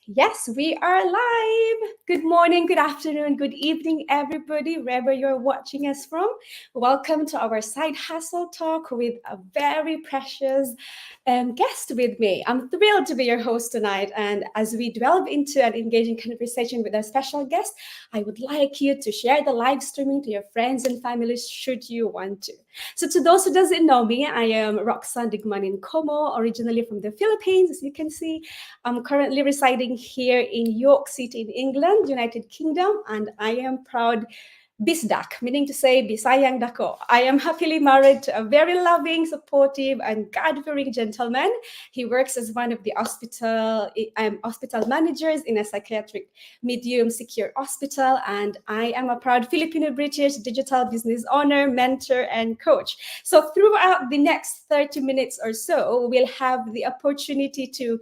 Yes, we are live. Good morning, good afternoon, good evening, everybody, wherever you're watching us from. Welcome to our Side Hustle Talk with a very precious guest with me. I'm thrilled to be your host tonight. And as we delve into an engaging conversation with our special guest, I would like you to share the live streaming to your friends and families should you want to. So to those who doesn't know me, I am 𝗏𝗏𝗃𝗲 originally from the Philippines, as you can see. I'm currently residing here in York City in England, United Kingdom, and I am proud bisdak, meaning to say bisayang dako. I am happily married to a very loving, supportive, and God-fearing gentleman. He works as one of the hospital managers in a psychiatric medium secure hospital, and I am a proud Filipino-British digital business owner, mentor, and coach. So throughout the next 30 minutes or so, we'll have the opportunity to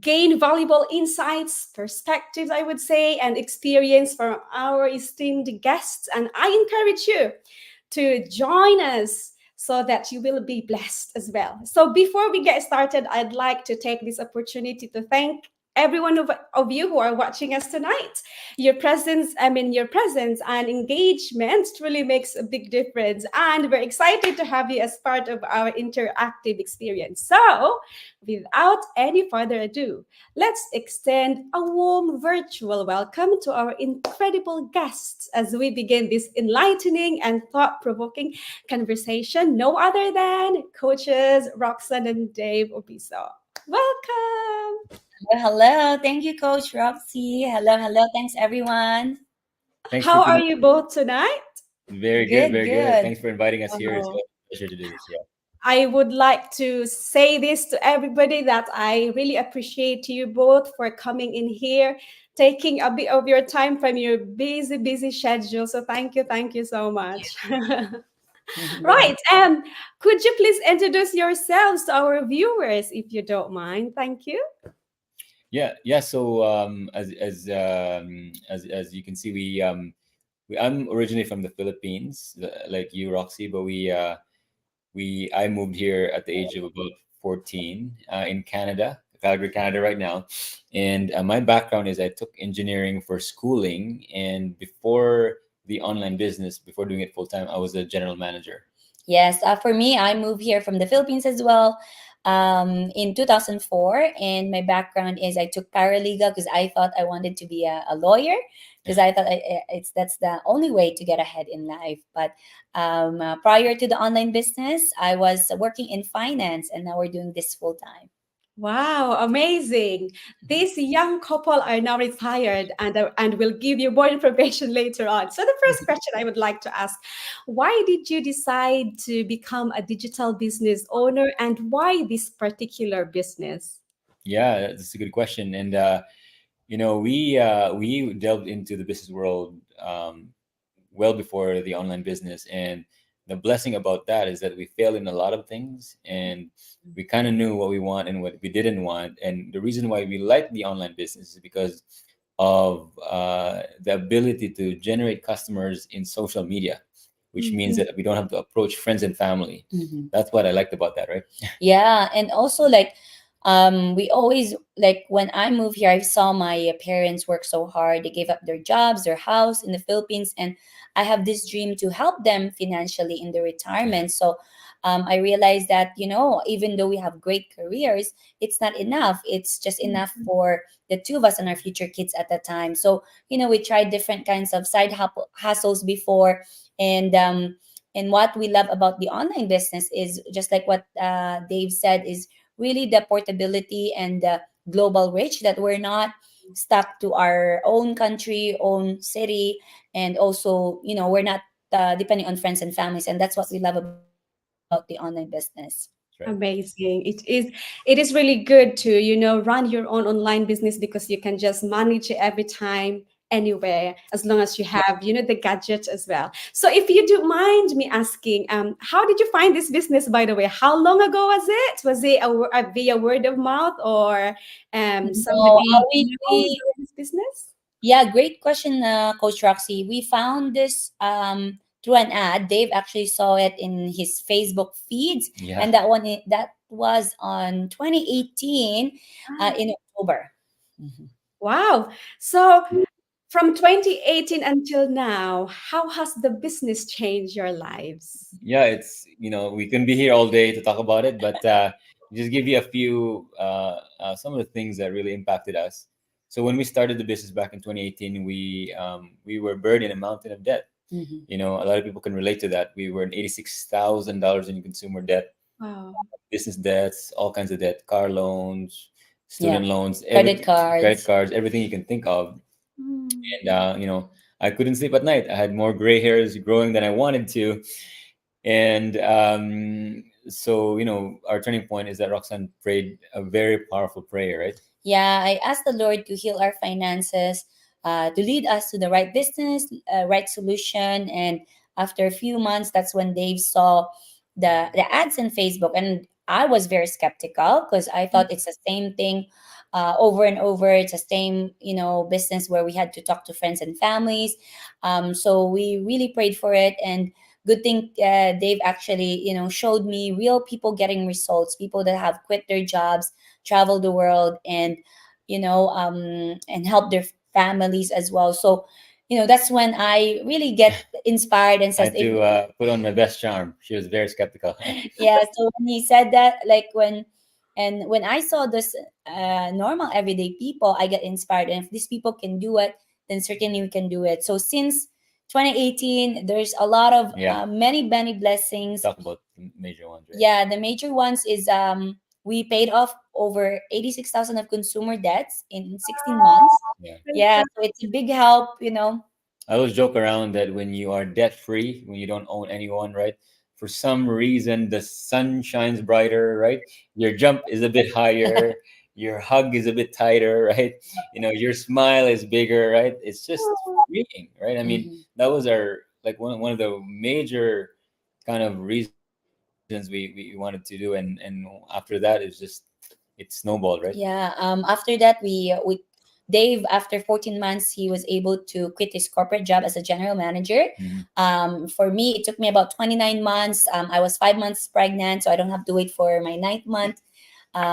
gain valuable insights, perspectives, I would say, and experience from our esteemed guests. And I encourage you to join us so that you will be blessed as well. So before we get started, I'd like to take this opportunity to thank every one of you who are watching us tonight. Your presence and engagement truly makes a big difference. And we're excited to have you as part of our interactive experience. So without any further ado, let's extend a warm virtual welcome to our incredible guests as we begin this enlightening and thought-provoking conversation. No other than coaches Roxanne and Dave Obiso. Welcome. Hello. Thank you, Coach Roxy. Hello. Thanks, everyone. How are you both tonight? Very good. Good. Thanks for inviting us here. It's a pleasure to do this. Yeah. I would like to say this to everybody that I really appreciate you both for coming in here, taking a bit of your time from your busy schedule. So thank you so much. Right. Could you please introduce yourselves to our viewers if you don't mind? Thank you. Yeah. So as you can see, I'm originally from the Philippines, like you, Roxy, but I moved here at the age of about 14 in Canada, Calgary, Canada, right now. And my background is I took engineering for schooling, and before the online business, before doing it full time, I was a general manager. Yes. For me, I moved here from the Philippines as well in 2004. And my background is I took paralegal because I thought I wanted to be a lawyer, because I thought that's the only way to get ahead in life. But prior to the online business, I was working in finance, and now we're doing this full time. Wow, amazing. These young couple are now retired and will give you more information later on. So the first question I would like to ask, why did you decide to become a digital business owner, and why this particular business? Yeah, that's a good question. And we delved into the business world well before the online business, and the blessing about that is that we failed in a lot of things, and we kind of knew what we want and what we didn't want. And the reason why we like the online business is because of the ability to generate customers in social media, which means that we don't have to approach friends and family. That's what I liked about that, right? Yeah. And also, like, we always, like, when I moved here, I saw my parents work so hard. They gave up their jobs, their house in the Philippines, and I have this dream to help them financially in their retirement. So I realized that, even though we have great careers, it's not enough. It's just enough for the two of us and our future kids at the time. So, we tried different kinds of side hustles before. And what we love about the online business is just like what Dave said, is really the portability and the global reach, that we're not stuck to our own country, own city, and also, we're not depending on friends and families. And that's what we love about the online business. Right. Amazing. It is really good to, run your own online business because you can just manage it every time, anywhere, as long as you have, the gadget as well. So if you don't mind me asking, how did you find this business, by the way? How long ago was it? Was it via word of mouth, or No, somebody we doing this business? Yeah, great question, Coach Roxy. We found this through an ad. Dave actually saw it in his Facebook feeds, Yeah. and that was on 2018 in October. Mhm. Wow. So from 2018 until now, how has the business changed your lives? Yeah, it's, we can be here all day to talk about it, but just give you a few some of the things that really impacted us. So when we started the business back in 2018, we were buried in a mountain of debt. Mhm. A lot of people can relate to that. We were in $86,000 in consumer debt, Wow. business debts, all kinds of debt, car loans, Yeah, student loans, credit credit cards. cards, everything you can think of. Mm. And I couldn't sleep at night. I had more gray hairs growing than I wanted to. And so, our turning point is that Roxanne prayed a very powerful prayer, right? Yeah, I asked the Lord to heal our finances, to lead us to the right business, right solution. And after a few months, that's when Dave saw the ads in Facebook, and I was very skeptical because I thought it's the same thing over and over. It's the same, business where we had to talk to friends and families. So we really prayed for it, and good thing Dave actually, showed me real people getting results, people that have quit their jobs, travel the world, and and help their families as well. So that's when I really get inspired and I says had if to put on my best charm. She was very skeptical. yeah. So when he said that, like when I saw this normal everyday people, I get inspired, and if these people can do it, then certainly we can do it. So since 2018, there's a lot of Yeah, many blessings. talk about the major ones, right? Yeah, the major ones is we paid off over 86,000 of consumer debts in 16 months. Yeah. Praise Yeah, God. so it's a big help. I always joke around that when you are debt free, when you don't own anyone, right? For some reason, the sun shines brighter, right? Your jump is a bit higher, your hug is a bit tighter, right? Your smile is bigger, right? It's just freeing, right? I mean, Mhm. that was our, like, one of the major kind of reasons we wanted to do, and after that, it snowballed, right? Yeah. After that, we Dave, after 14 months, he was able to quit his corporate job as a general manager. Mhm. For me, it took me about 29 months. I was 5 months pregnant, so I don't have to wait for my ninth month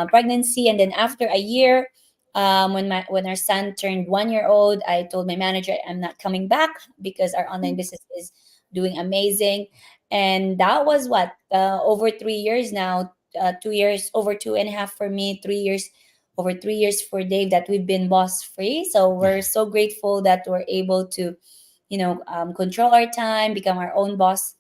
pregnancy. And then after a year, when our son turned 1 year old, I told my manager I'm not coming back because our online business is doing amazing. And that was what over 3 years now. 2 years, over two and a half for me, 3 years, over 3 years for Dave, that we've been boss free. So we're so grateful that we're able to, control our time, become our own boss,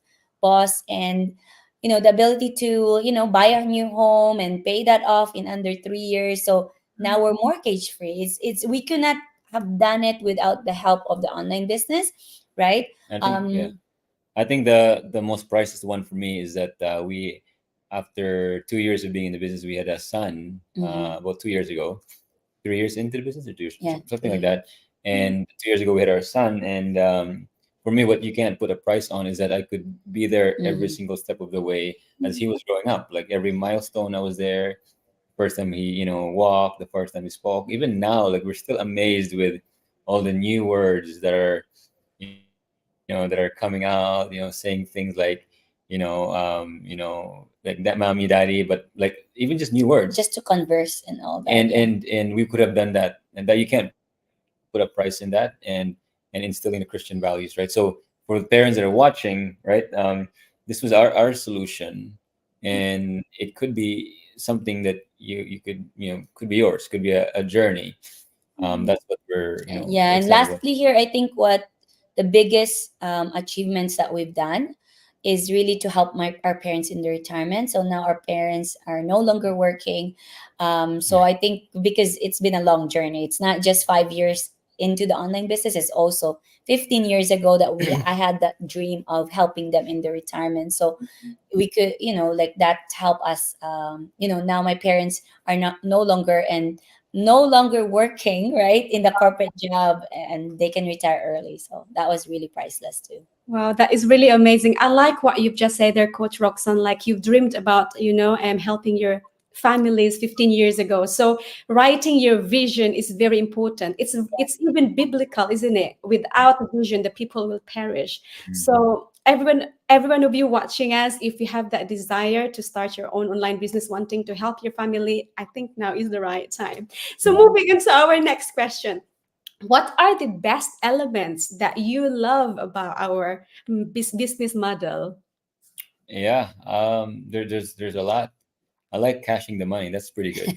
and the ability to buy a new home and pay that off in under 3 years. So now we're mortgage free. It's we could not have done it without the help of the online business, right? I think, yeah. I think the most priceless one for me is that we, after 2 years of being in the business, we had a son Mhm. about 2 years ago. 3 years into the business, or Yeah, something like 3 years. that. And 2 years ago, we had our son. And for me, what you can't put a price on is that I could be there every Mhm. single step of the way as he was growing up. Like every milestone, I was there. First time he, walked, the first time he spoke. Even now, like, we're still amazed with all the new words that are, that are coming out. Saying things like, like that, mommy, daddy, but like even just new words. Just to converse and all that. and Yeah. and and we could have done that, and that you can't put a price in that, and instilling the Christian values, right? So for the parents that are watching, right, this was our solution, and it could be something that you could, could be yours, could be a journey. That's what we're, Yeah, we're and excited about. lastly here, I think what the biggest achievements that we've done is really to help our parents in their retirement. So now our parents are no longer working. So Yeah. I think because it's been a long journey, it's not just 5 years into the online business, it's also 15 years ago that I had that dream of helping them in their retirement. So we could, like that help us. Now my parents are not no longer and no longer working, right, in the corporate job, and they can retire early. So that was really priceless too. Wow, that is really amazing. I like what you've just said there, Coach Roxanne. Like you've dreamed about, helping your families 15 years ago. So writing your vision is very important. It's even biblical, isn't it? Without a vision, the people will perish. So everyone of you watching us, if you have that desire to start your own online business, wanting to help your family, I think now is the right time. So moving into our next question. What are the best elements that you love about our business model? Yeah, there's a lot. I like cashing the money. That's pretty good.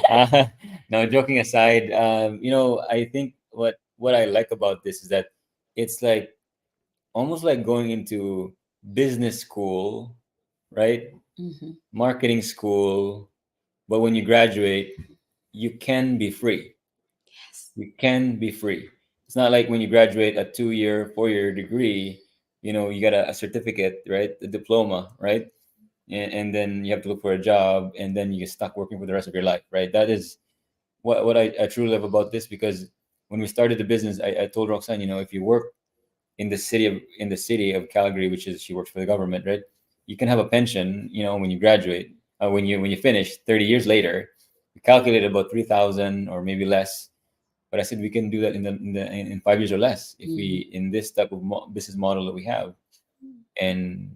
uh, now, joking aside, I think what I like about this is that it's like almost like going into business school, right? Mhm. Marketing school, but when you graduate, you can be free. Yes. You can be free. It's not like when you graduate a 2-year, 4-year degree, you got a certificate, right? A diploma, right? And then you have to look for a job, and then you get stuck working for the rest of your life, right? That is what I truly love about this, because when we started the business, I told Roxanne, if you work in the city of Calgary, which is, she works for the government, right? You can have a pension, when you graduate, when you finish 30 years later, we calculate about 3,000 or maybe less. But I said we can do that in 5 years or less if we in this type of business model that we have, and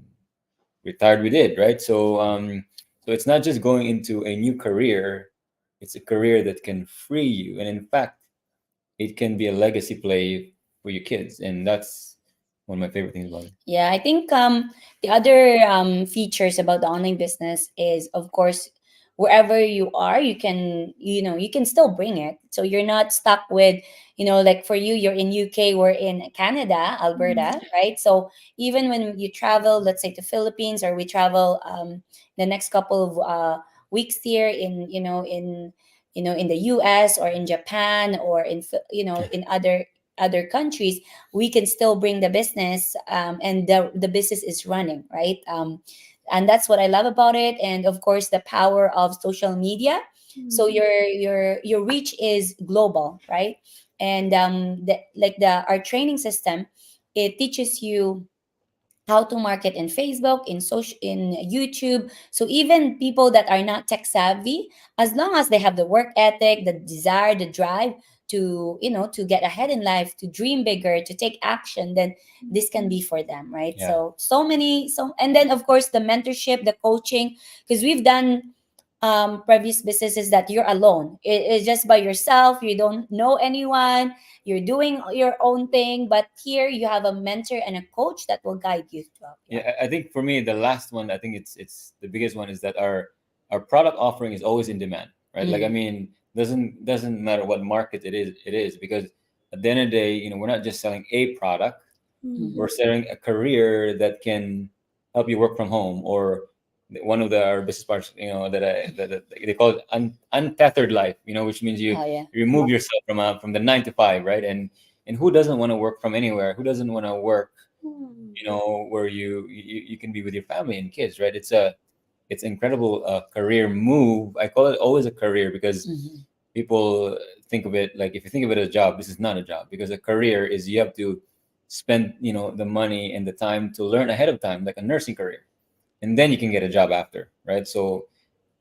retired we did, right? So it's not just going into a new career; it's a career that can free you, and in fact, it can be a legacy play for your kids, and that's one of my favorite things about it. Yeah, I think the other features about the online business is, of course, wherever you are, you can still bring it. So you're not stuck with, like for you, you're in UK, we're in Canada, Alberta, right? So even when you travel, let's say to Philippines, or we travel the next couple of weeks here in, in the US or in Japan, or in other countries, we can still bring the business, and the business is running, right? And that's what I love about it. And of course, the power of social media. So your reach is global, right? And our training system, it teaches you how to market in Facebook, in social, in YouTube. So even people that are not tech savvy, as long as they have the work ethic, the desire, the drive to get ahead in life, to dream bigger, to take action, then this can be for them, right? Yeah. And then of course the mentorship, the coaching, because we've done previous businesses that you're alone. It's just by yourself. You don't know anyone. You're doing your own thing. But here you have a mentor and a coach that will guide you throughout. Yeah, I think for me, the last one, I think it's the biggest one, is that our product offering is always in demand, right? Like, I mean, doesn't matter what market it is, because at the end of the day, we're not just selling a product. We're selling a career that can help you work from home, or one of our business parts, that they call it untethered life, which means you Oh, yeah. remove yourself from the 9 to 5, right? And who doesn't want to work from anywhere? Who doesn't want to work, where you can be with your family and kids, right? It's incredible career move. I call it always a career, because people think of it like, if you think of it as a job, this is not a job, because a career is, you have to spend the money and the time to learn ahead of time, like a nursing career, and then you can get a job after, right? So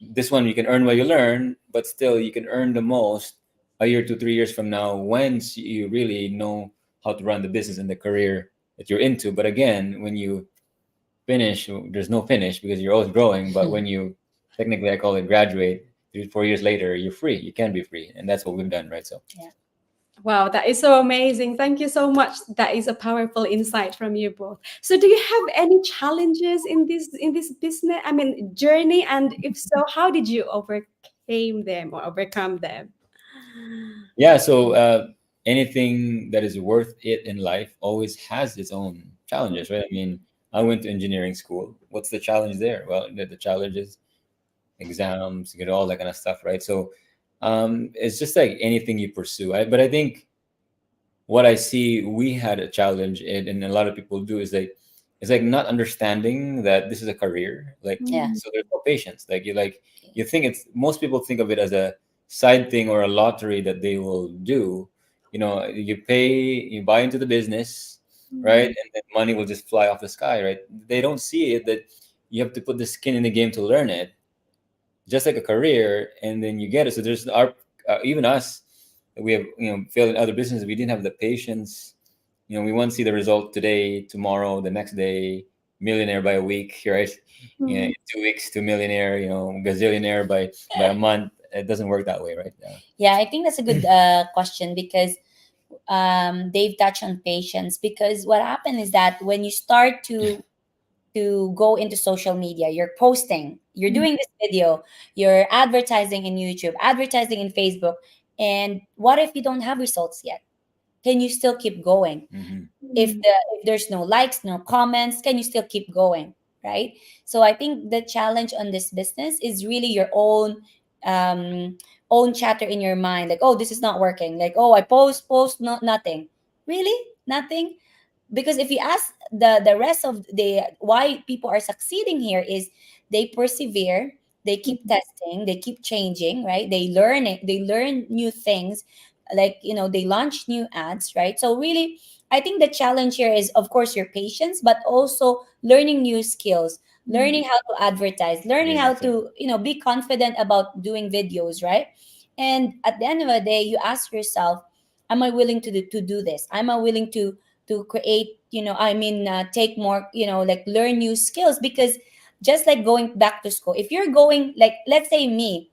this one, you can earn while you learn, but still you can earn the most a year to 3 years from now, once you really know how to run the business and the career that you're into. But again, when you finish, there's no finish, because you're always growing. But when you, technically, I call it, graduate 3 4 years later, you're free. You can be free, and that's what we've done, right? So Yeah. Wow, that is so amazing. Thank you so much. That is a powerful insight from you both. So do you have any challenges in this business, I mean, journey? And if so, how did you overcome them? yeah, so anything that is worth it in life always has its own challenges, right? I mean, I went to engineering school. What's the challenge there? Well, the challenge is exams, all that kind of stuff, right? So it's just like anything you pursue. But I think what I see we had a challenge in, and a lot of people do, is like, it's like not understanding that this is a career. Like, Yeah. so there's no patience. You think it's, most people think of it as a side thing or a lottery that they will do. You pay, you buy into the business, right? And then money will just fly off the sky, right? They don't see it, that you have to put the skin in the game to learn it. just like a career, and then you get it. So there's even us, we have failed in other businesses. We didn't have the patience. We want to see the result today, tomorrow, the next day, millionaire by a week, right? In 2 weeks to millionaire, gazillionaire by a month. It doesn't work that way, right? Yeah, I think that's a good question, because they've touched on patience. Because what happened is that when you start to go into social media, you're posting, you're doing this video, you're advertising in YouTube, advertising in Facebook, and what if you don't have results yet? Can you still keep going? If there's no likes, no comments, can you still keep going, right? So I think the challenge on this business is really your own chatter in your mind, like, oh, this is not working, like, oh, I post, nothing, really nothing. Because if you ask the rest of the why people are succeeding here, is they persevere, they keep testing, they keep changing, right? They learn it, they learn new things, like, they launch new ads, right? So really, I think the challenge here is, of course, your patience, but also learning new skills, learning how to advertise, learning how to be confident about doing videos, right? And at the end of the day, you ask yourself, am I willing to do this? Am I willing to create, take more, like, learn new skills? Because just like going back to school, if you're going, like, let's say me,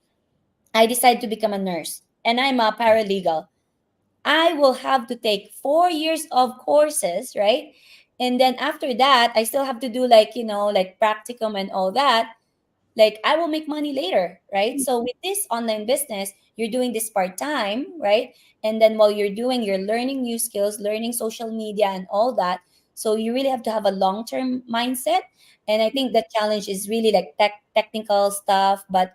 I decide to become a nurse and I'm a paralegal, I will have to take 4 years of courses, right? And then after that, I still have to do, like, like practicum and all that. Like, I will make money later, right? So with this online business, you're doing this part-time, right? And then while you're learning new skills, learning social media and all that. So you really have to have a long-term mindset. And I think the challenge is really like technical stuff, but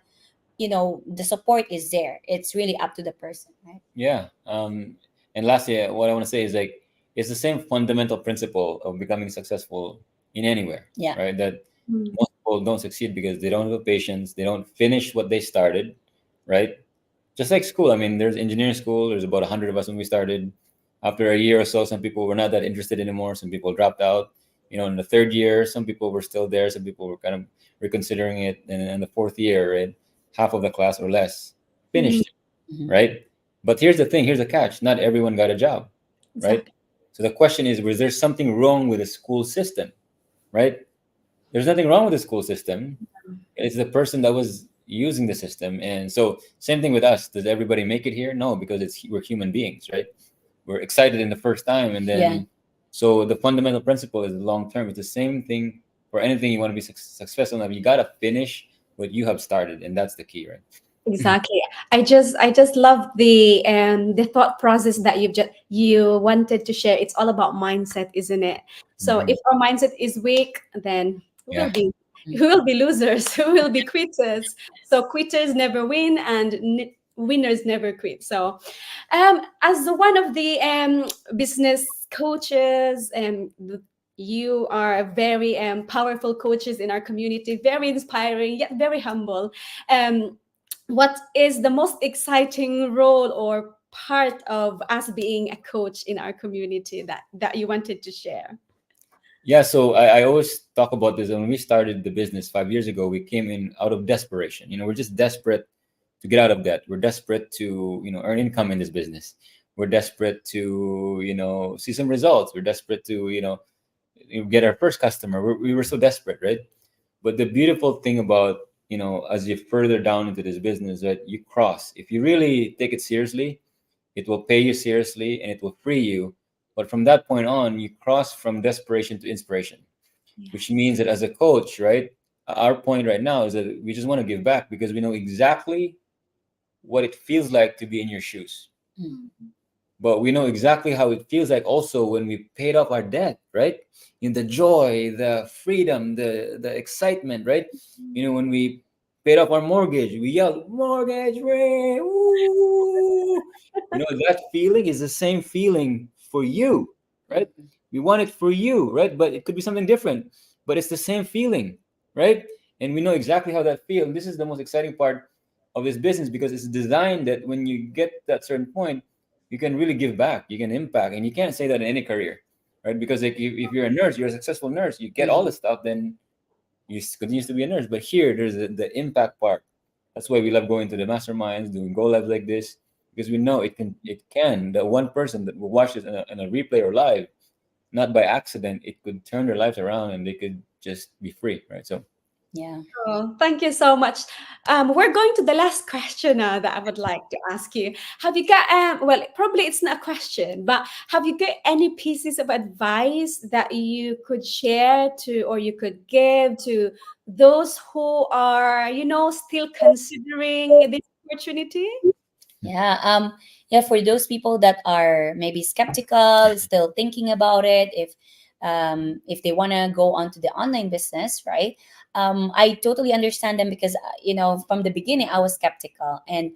the support is there. It's really up to the person, right? Yeah. And lastly, what I want to say is, like, it's the same fundamental principle of becoming successful in anywhere. Yeah. Right. That most people don't succeed because they don't have patience. They don't finish what they started. Right. Just like school. I mean, there's engineering school. There's about 100 of us when we started. After a year or so, some people were not that interested anymore. Some people dropped out. In the third year, some people were still there. Some people were kind of reconsidering it. And in the fourth year, right, half of the class or less finished, right? But here's the thing, here's the catch. Not everyone got a job, right? Exactly. So the question is, was there something wrong with the school system, right? There's nothing wrong with the school system. It's the person that was using the system. And so same thing with us. Does everybody make it here? No, because we're human beings, right? We're excited in the first time. And then, so the fundamental principle is long term. It's the same thing for anything you want to be successful in. You got to finish what you have started. And that's the key, right? Exactly. I just love the thought process that you wanted to share. It's all about mindset, isn't it? So if our mindset is weak, then we will be losers. We will be quitters. So quitters never win, and winners never quit. So, as one of the business coaches, you are very powerful coaches in our community. Very inspiring, yet very humble. What is the most exciting role or part of us being a coach in our community that you wanted to share? Yeah, so I always talk about this. And when we started the business 5 years ago, we came in out of desperation. We're just desperate to get out of debt. We're desperate to, earn income in this business. We're desperate to, see some results. We're desperate to, get our first customer. We were so desperate, right? But the beautiful thing about, as you further down into this business, that you cross, if you really take it seriously, it will pay you seriously and it will free you. But from that point on, you cross from desperation to inspiration, which means that as a coach, right, our point right now is that we just want to give back because we know exactly what it feels like to be in your shoes. But we know exactly how it feels like also when we paid off our debt, right? In the joy, the freedom, the excitement, right? When we paid off our mortgage, we yelled, mortgage free, woo! That feeling is the same feeling for you, right? We want it for you, right? But it could be something different, but it's the same feeling, right? And we know exactly how that feels. This is the most exciting part of this business because it's designed that when you get that certain point, you can really give back, you can impact, and you can't say that in any career, right? Because if you're a nurse, you're a successful nurse, you get all the stuff, then you continue to be a nurse. But here, there's the impact part That's why we love going to the masterminds, doing go lives like this, because we know it can the one person that will watch this in a replay or live, not by accident, it could turn their lives around and they could just be free, right? So Yeah. Oh, thank you so much. We're going to the last question that I would like to ask you. Have you got, well, probably it's not a question, but have you got any pieces of advice that you could share to, or you could give to those who are, still considering this opportunity? Yeah. Yeah, for those people that are maybe skeptical, still thinking about it, if they want to go onto the online business, right? I totally understand them because from the beginning I was skeptical, and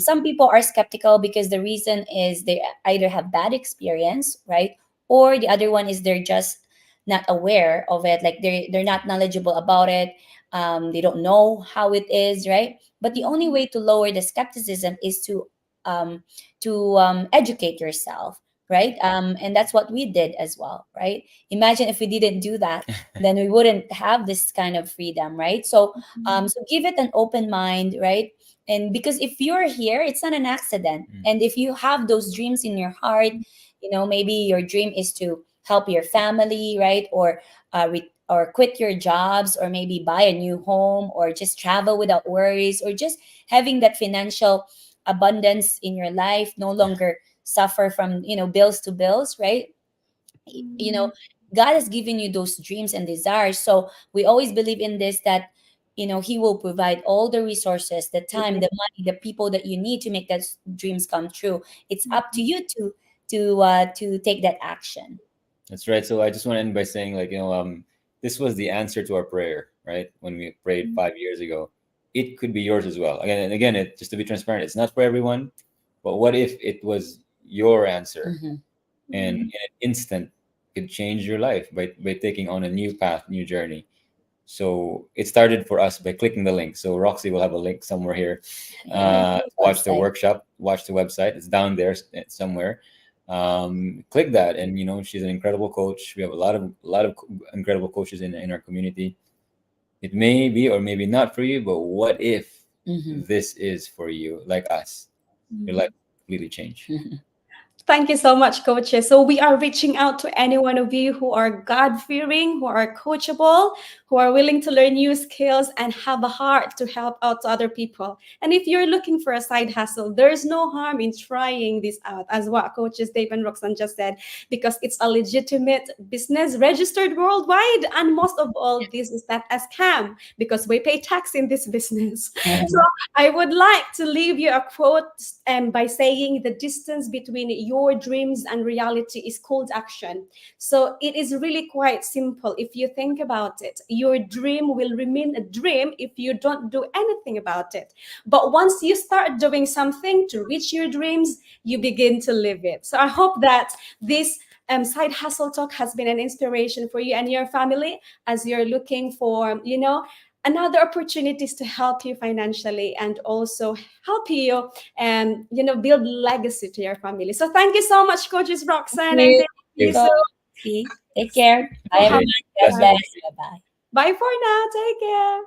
some people are skeptical because the reason is they either have bad experience, right? Or the other one is they're just not aware of it, like they're not knowledgeable about it. They don't know how it is, right? But the only way to lower the skepticism is um, to educate yourself, right? And that's what we did as well, right? Imagine if we didn't do that, then we wouldn't have this kind of freedom, right? So give it an open mind, right? And because if you're here, it's not an accident. And if you have those dreams in your heart, maybe your dream is to help your family, right? Or quit your jobs, or maybe buy a new home, or just travel without worries, or just having that financial abundance in your life, no longer suffer from bills to bills, right? you know God has given you those dreams and desires, so we always believe in this, that he will provide all the resources, the time, the money, the people that you need to make those dreams come true. It's up to you to take that action. that's right. So I just want to end by saying, like, this was the answer to our prayer, right? When we prayed 5 years ago, it could be yours as well. Again and again, just to be transparent, it's not for everyone, but what if it was your answer, and in an instant could change your life by taking on a new path, new journey. So it started for us by clicking the link. So Roxy will have a link somewhere here. Watch the Website. workshop, watch the website. It's down there somewhere. Click that, and she's an incredible coach. We have a lot of incredible coaches in our community. It may be or maybe not for you, but what if this is for you, like us? Your life completely change. Thank you so much, coaches. So we are reaching out to any one of you who are God-fearing, who are coachable, who are willing to learn new skills and have a heart to help out other people. And if you're looking for a side hustle, there's no harm in trying this out, as what coaches Dave and Roxanne just said, because it's a legitimate business registered worldwide. And most of all, this is not a scam because we pay tax in this business. So I would like to leave you a quote by saying the distance between your dreams and reality is called action. So it is really quite simple. If you think about it, your dream will remain a dream if you don't do anything about it. But once you start doing something to reach your dreams, you begin to live it. So I hope that this Side Hustle Talk has been an inspiration for you and your family as you're looking for, another opportunities to help you financially and also help you build legacy to your family. So thank you so much, coaches Roxanne and Dave. So Take care. Bye, everyone. God bless. Bye-bye. bye for now. Take care.